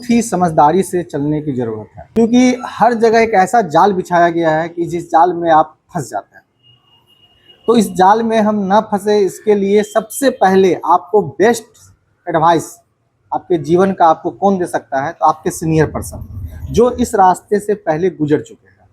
बहुत ही समझदारी से चलने की ज़रूरत है, क्योंकि हर जगह एक ऐसा जाल बिछाया गया है कि जिस जाल में आप फंस जाते हैं। तो इस जाल में हम ना फंसे, इसके लिए सबसे पहले आपको बेस्ट एडवाइस आपके जीवन का आपको कौन दे सकता है, तो आपके सीनियर पर्सन जो इस रास्ते से पहले गुजर चुके हैं।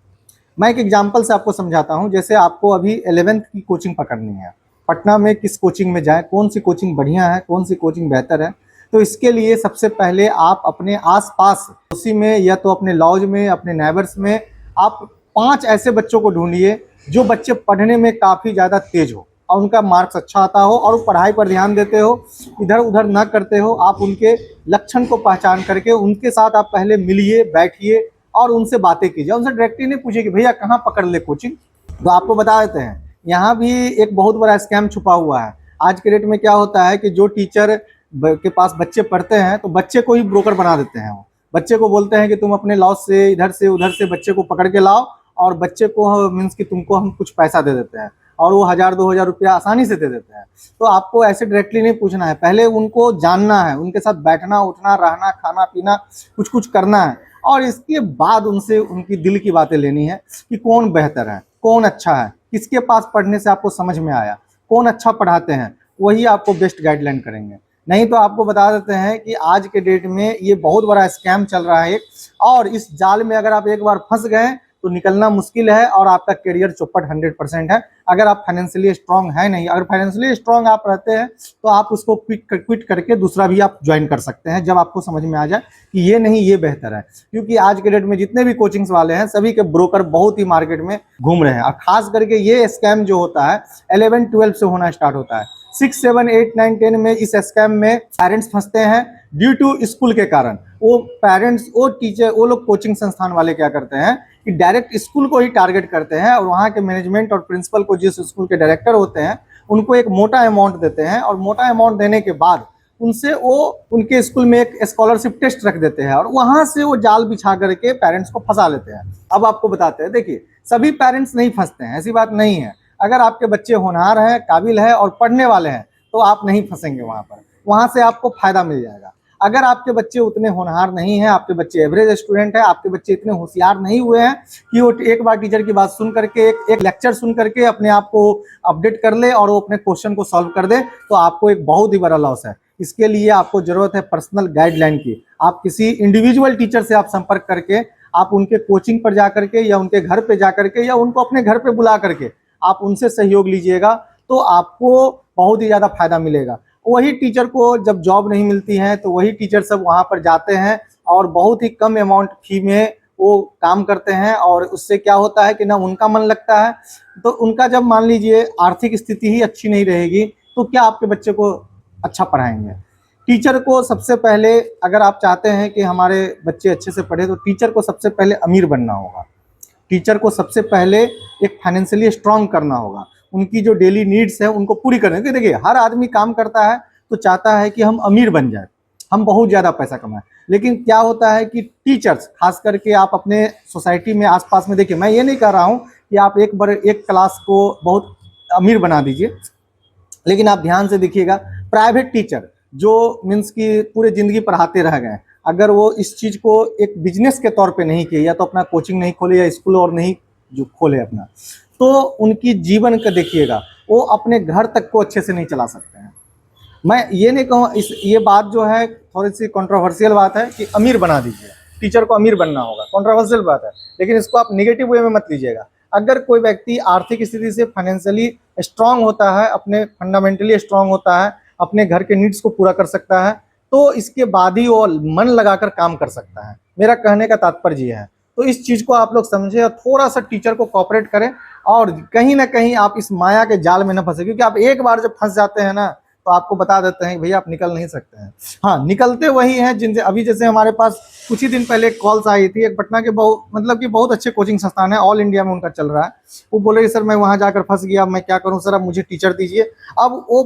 मैं एक एग्जांपल से आपको समझाता हूं। जैसे आपको अभी 11th की कोचिंग पकड़नी है, पटना में किस कोचिंग में जाएं, कौन सी कोचिंग बढ़िया है, कौन सी कोचिंग बेहतर है। तो इसके लिए सबसे पहले आप अपने आसपास उसी में या तो अपने लॉज में, अपने नेबर्स में आप 5 ऐसे बच्चों को ढूंढिए जो बच्चे पढ़ने में काफ़ी ज़्यादा तेज हो और उनका मार्क्स अच्छा आता हो और पढ़ाई पर ध्यान देते हो, इधर उधर ना करते हो। आप उनके लक्षण को पहचान करके उनके साथ आप पहले मिलिए, बैठिए और उनसे बातें कीजिए। उनसे डायरेक्टली नहीं पूछिए कि भैया कहाँ पकड़ ले कोचिंग। तो आपको बता देते हैं, यहाँ भी एक बहुत बड़ा स्कैम छुपा हुआ है। आज के डेट में क्या होता है कि जो टीचर के पास बच्चे पढ़ते हैं तो बच्चे को ही ब्रोकर बना देते हैं। वो बच्चे को बोलते हैं कि तुम अपने लॉज से इधर से उधर से बच्चे को पकड़ के लाओ और बच्चे को मीन्स कि तुमको हम कुछ पैसा दे देते हैं और वो 1000-2000 रुपया आसानी से दे देते हैं। तो आपको ऐसे डायरेक्टली नहीं पूछना है, पहले उनको जानना है, उनके साथ बैठना उठना रहना खाना पीना कुछ कुछ करना है और इसके बाद उनसे उनकी दिल की बातें लेनी है कि कौन बेहतर है, कौन अच्छा है, किसके पास पढ़ने से आपको समझ में आया, कौन अच्छा पढ़ाते हैं, वही आपको बेस्ट गाइडलाइन करेंगे। नहीं तो आपको बता देते हैं कि आज के डेट में ये बहुत बड़ा स्कैम चल रहा है और इस जाल में अगर आप एक बार फंस गए तो निकलना मुश्किल है और आपका करियर चौपट 100% है। अगर आप फाइनेंशियली स्ट्रांग है नहीं, अगर फाइनेंशियली स्ट्रांग आप रहते हैं तो आप उसको क्विट करके दूसरा भी आप ज्वाइन कर सकते हैं जब आपको समझ में आ जाए कि ये नहीं ये बेहतर है। क्योंकि आज के डेट में जितने भी कोचिंग्स वाले हैं सभी के ब्रोकर बहुत ही मार्केट में घूम रहे हैं और खास करके ये स्कैम जो होता है 11-12 से होना स्टार्ट होता है। 6, 7, 8, 9, 10 में इस स्कैम में पेरेंट्स फंसते हैं ड्यू टू स्कूल के कारण। वो पेरेंट्स, वो टीचर, वो लोग कोचिंग संस्थान वाले क्या करते हैं कि डायरेक्ट स्कूल को ही टारगेट करते हैं और वहाँ के मैनेजमेंट और प्रिंसिपल को, जिस स्कूल के डायरेक्टर होते हैं, उनको एक मोटा अमाउंट देते हैं और मोटा अमाउंट देने के बाद उनसे वो उनके स्कूल में एक स्कॉलरशिप टेस्ट रख देते हैं और वहाँ से वो जाल बिछा करके पेरेंट्स को फंसा लेते हैं। अब आपको बताते हैं, देखिए सभी पेरेंट्स नहीं फंसते हैं, ऐसी बात नहीं है। अगर आपके बच्चे होनहार हैं, काबिल है और पढ़ने वाले हैं तो आप नहीं फंसेंगे वहाँ पर, वहाँ से आपको फायदा मिल जाएगा। अगर आपके बच्चे उतने होनहार नहीं हैं, आपके बच्चे एवरेज स्टूडेंट है, आपके बच्चे इतने होशियार नहीं हुए हैं कि वो एक बार टीचर की बात सुन करके एक लेक्चर सुन करके अपने आप को अपडेट कर ले और वो अपने क्वेश्चन को सॉल्व कर दे, तो आपको एक बहुत ही बड़ा लॉस है। इसके लिए आपको जरूरत है पर्सनल गाइडलाइन की। आप किसी इंडिविजुअल टीचर से आप संपर्क करके आप उनके कोचिंग पर जा करके या उनके घर पे जा करके या उनको अपने घर पे बुला करके आप उनसे सहयोग लीजिएगा, तो आपको बहुत ही ज़्यादा फायदा मिलेगा। वही टीचर को जब जॉब नहीं मिलती है तो वही टीचर सब वहाँ पर जाते हैं और बहुत ही कम अमाउंट फी में वो काम करते हैं और उससे क्या होता है कि ना उनका मन लगता है, तो उनका जब मान लीजिए आर्थिक स्थिति ही अच्छी नहीं रहेगी तो क्या आपके बच्चे को अच्छा पढ़ाएंगे। टीचर को सबसे पहले, अगर आप चाहते हैं कि हमारे बच्चे अच्छे से पढ़े, तो टीचर को सबसे पहले अमीर बनना होगा। टीचर को सबसे पहले एक फाइनेंशियली स्ट्रांग करना होगा, उनकी जो डेली नीड्स है उनको पूरी करने की। देखिए हर आदमी काम करता है तो चाहता है कि हम अमीर बन जाए, हम बहुत ज़्यादा पैसा कमाएं, लेकिन क्या होता है कि टीचर्स, खास करके आप अपने सोसाइटी में आसपास में देखिए, मैं ये नहीं कह रहा हूँ कि आप एक क्लास को बहुत अमीर बना दीजिए, लेकिन आप ध्यान से देखिएगा प्राइवेट टीचर जो मीन्स की पूरे ज़िंदगी पढ़ाते रह गए, अगर वो इस चीज़ को एक बिजनेस के तौर पे नहीं किए या तो अपना कोचिंग नहीं खोले या स्कूल और नहीं जो खोले अपना, तो उनकी जीवन का देखिएगा वो अपने घर तक को अच्छे से नहीं चला सकते हैं। मैं ये नहीं कहूँ, ये बात जो है थोड़ी सी कंट्रोवर्शियल बात है कि अमीर बना दीजिए, टीचर को अमीर बनना होगा, कंट्रोवर्शियल बात है, लेकिन इसको आप नेगेटिव वे में मत लीजिएगा। अगर कोई व्यक्ति आर्थिक स्थिति से फाइनेंशियली स्ट्रांग होता है, अपने फंडामेंटली स्ट्रांग होता है, अपने घर के नीड्स को पूरा कर सकता है, तो इसके बाद ही वो मन लगाकर काम कर सकता है। मेरा कहने का तात्पर्य ये है। तो इस चीज़ को आप लोग समझें और थोड़ा सा टीचर को कोऑपरेट करें और कहीं ना कहीं आप इस माया के जाल में न फंसे, क्योंकि आप एक बार जब फंस जाते हैं ना तो आपको बता देते हैं कि भैया आप निकल नहीं सकते हैं। हाँ, निकलते वही हैं जिनसे अभी, जैसे हमारे पास कुछ ही दिन पहले कॉल्स आई थी, एक पटना के बहुत अच्छे कोचिंग संस्थान है, ऑल इंडिया में उनका चल रहा है। वो बोले सर मैं वहाँ जाकर फंस गया, मैं क्या करूँ सर, अब मुझे टीचर दीजिए। अब वो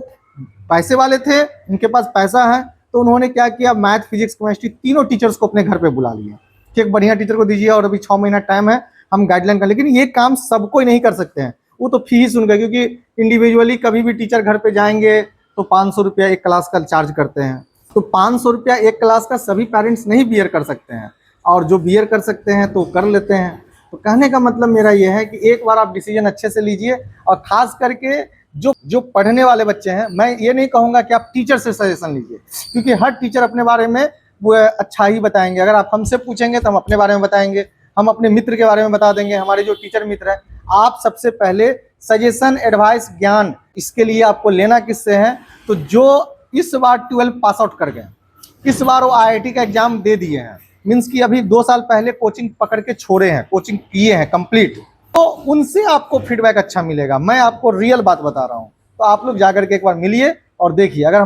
पैसे वाले थे, उनके पास पैसा है, तो उन्होंने क्या किया, मैथ फिजिक्स केमिस्ट्री तीनों टीचर्स को अपने घर पे बुला लिया कि एक बढ़िया टीचर को दीजिए और अभी 6 महीना टाइम है, हम गाइडलाइन कर। लेकिन ये काम सबको ही नहीं कर सकते हैं, वो तो फी ही सुन गए, क्योंकि इंडिविजुअली कभी भी टीचर घर पे जाएंगे तो 500 रुपया एक क्लास का चार्ज करते हैं। तो 500 रुपया एक क्लास का सभी पेरेंट्स नहीं बियर कर सकते हैं, और जो बियर कर सकते हैं तो कर लेते हैं। तो कहने का मतलब मेरा यह है कि एक बार आप डिसीजन अच्छे से लीजिए, और खास करके जो जो पढ़ने वाले बच्चे हैं, मैं ये नहीं कहूँगा कि आप टीचर से सजेशन लीजिए, क्योंकि हर टीचर अपने बारे में वो अच्छा ही बताएंगे। अगर आप हमसे पूछेंगे तो हम अपने बारे में बताएंगे, हम अपने मित्र के बारे में बता देंगे, हमारे जो टीचर मित्र हैं। आप सबसे पहले सजेशन, एडवाइस, ज्ञान, इसके लिए आपको लेना किससे है? तो जो इस बार 12 पास आउट कर गए, इस बार वो IIT का एग्जाम दे दिए हैं, मीन्स कि अभी 2 साल पहले कोचिंग पकड़ के छोड़े हैं, कोचिंग किए हैं कंप्लीट, तो उनसे आपको फीडबैक अच्छा मिलेगा। मैं आपको रियल बात बता रहा हूँ। तो आप लोग जाकर के एक बार मिलिए और देखिए। अगर